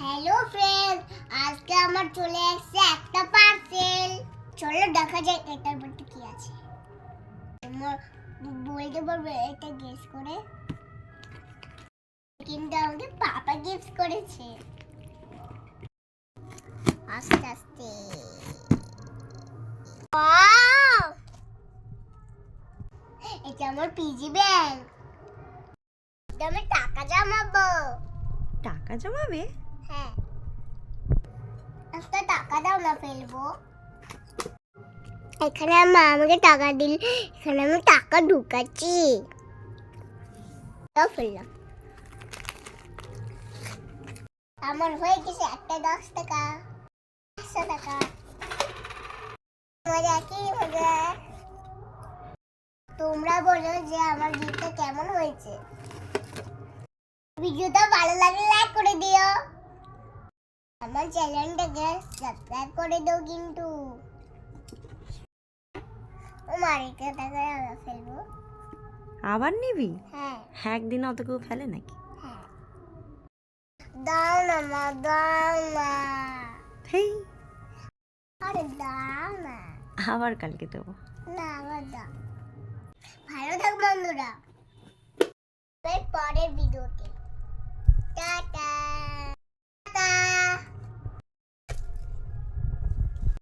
Hello friend, আজকে আমার চলে এসেছে একটা পার্সেল। চলো দেখা যাক এটার মধ্যে কি আছে। তোমার বলতে পারবে এটা গেস করে? কিন্তু আমাকে পাপা গিফট করেছে। আস্তে আস্তে ওয়াও, এটা আমার পিজি ব্যাংক। এটা আমি টাকা জমাবো। টাকা জমাবে? হ্যাঁ, একটা টাকা দাও না, ফেলবো। এখানে মা আমাকে টাকা দিল, এখানে আমি টাকা ঢুকাচ্ছি। তাও ফেললাম। আমার হয়ে গেছে একটা 10 টাকা, 100 টাকা। মজা কি মজা। তোমরা বলো যে আমার গিফটটা কেমন হয়েছে। ভিডিওটা ভালো লাগলে লাইক করে দিও, আমার চ্যানেলটাকে সাবস্ক্রাইব করে দাও কিন্তু। ও মারিকে টাকা ফেলবো। আবার নিবি? হ্যাঁ একদিন অত কেউ ফেলে নাকি? হ্যাঁ, দাও না মা, দাও না। হেই, আরে দাও না। আবার কালকে দেবো। না, আবার দাও। ভালো থাক বন্ধুরা।